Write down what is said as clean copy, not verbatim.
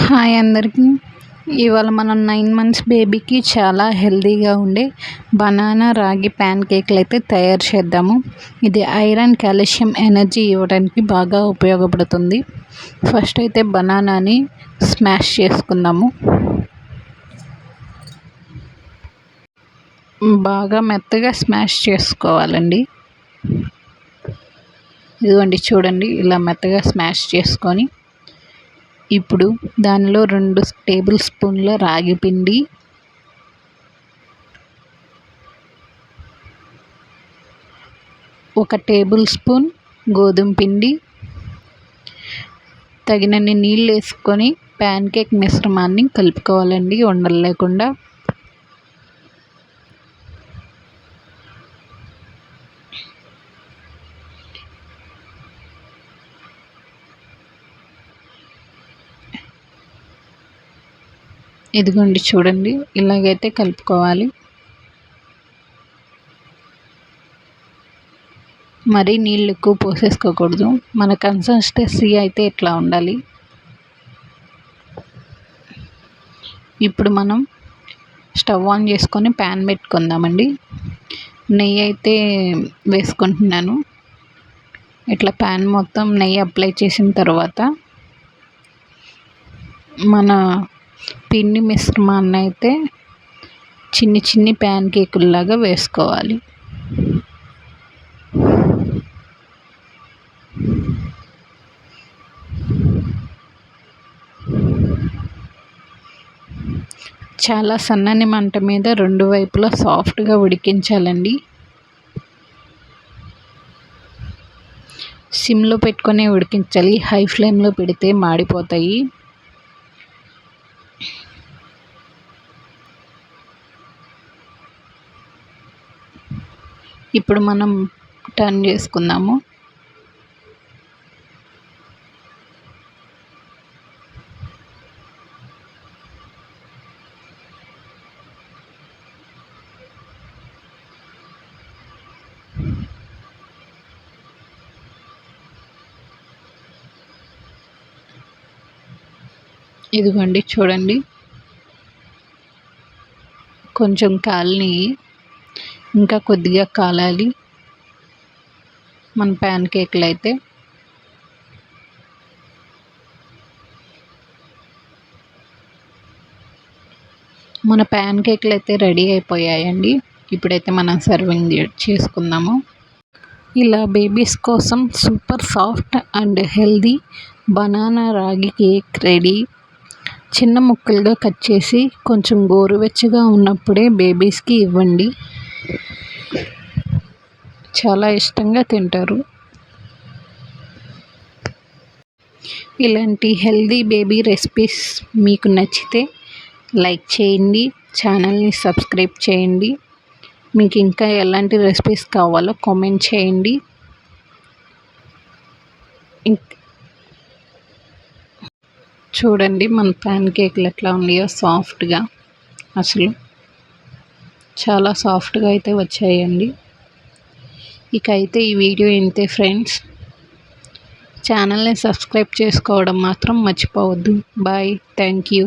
Hi అందరికీ. ఇవాళ మనం 9 మంత్స్ బేబీకి చాలా హెల్తీగా ఉండే బనానా రాగి ప్యాన్ కేక్లు అయితే తయారు చేద్దాము. ఇది ఐరన్, కాల్షియం, ఎనర్జీ ఇవ్వడానికి బాగా ఉపయోగపడుతుంది. ఫస్ట్ అయితే బనానాని స్మాష్ చేసుకుందాము. బాగా మెత్తగా స్మాష్ చేసుకోవాలండి. ఇదిగోండి చూడండి, ఇలా మెత్తగా స్మాష్ చేసుకొని ఇప్పుడు దానిలో 2 టేబుల్ స్పూన్ల రాగి పిండి, 1 టేబుల్ స్పూన్ గోధుమ పిండి, తగినన్ని నీళ్ళు వేసుకొని ప్యాన్ కేక్ మిశ్రమాన్ని కలుపుకోవాలండి ఉండలు లేకుండా. ఇదిగోండి చూడండి, ఇలాగైతే కలుపుకోవాలి. మరీ నీళ్ళు ఎక్కువ పోసేసుకోకూడదు. మన కన్సిస్టెన్సీ అయితే ఇట్లా ఉండాలి. ఇప్పుడు మనం స్టవ్ ఆన్ చేసుకొని ప్యాన్ పెట్టుకుందామండి. నెయ్యి అయితే వేసుకుంటున్నాను. ఇట్లా ప్యాన్ మొత్తం నెయ్యి అప్లై చేసిన తర్వాత మన పిండి మిశ్రమాన్ని అయితే చిన్ని ప్యాన్ కేకుల్లాగా వేసుకోవాలి. చాలా సన్నని మంట మీద 2 వైపులా సాఫ్ట్గా ఉడికించాలండి. సిమ్లో పెట్టుకొని ఉడికించాలి. హై ఫ్లేమ్లో పెడితే మాడిపోతాయి. ఇప్పుడు మనం టర్న్ చేసుకుందాము. ఇదిగోండి చూడండి, కొంచెం కాలని ఇంకా కొద్దిగా కాలాలి మన ప్యాన్ కేక్లు అయితే. మన ప్యాన్ కేక్లు అయితే రెడీ అయిపోయాయండి. ఇప్పుడైతే మనం సర్వింగ్ చేసుకుందాము. ఇలా బేబీస్ కోసం super soft and healthy banana రాగి కేక్ రెడీ. చిన్న ముక్కలుగా కట్ చేసి కొంచెం గోరువెచ్చగా ఉన్నప్పుడే బేబీస్కి ఇవ్వండి. చాలా ఇష్టంగా తింటారు. ఇలాంటి హెల్దీ బేబీ రెసిపీస్ మీకు నచ్చితే లైక్ చేయండి, ఛానల్ని సబ్స్క్రైబ్ చేయండి. మీకు ఇంకా ఎలాంటి రెసిపీస్ కావాలో కామెంట్ చేయండి. చూడండి మన ప్యాన్ కేక్లు ఎట్లా ఉన్నాయో సాఫ్ట్గా, అసలు చాలా సాఫ్ట్గా అయితే వచ్చాయండి. ఇక అయితే ఈ వీడియో ఇంతే ఫ్రెండ్స్. ఛానల్ని సబ్స్క్రైబ్ చేసుకోవడం మాత్రం మర్చిపోవద్దు. Bye, thank you.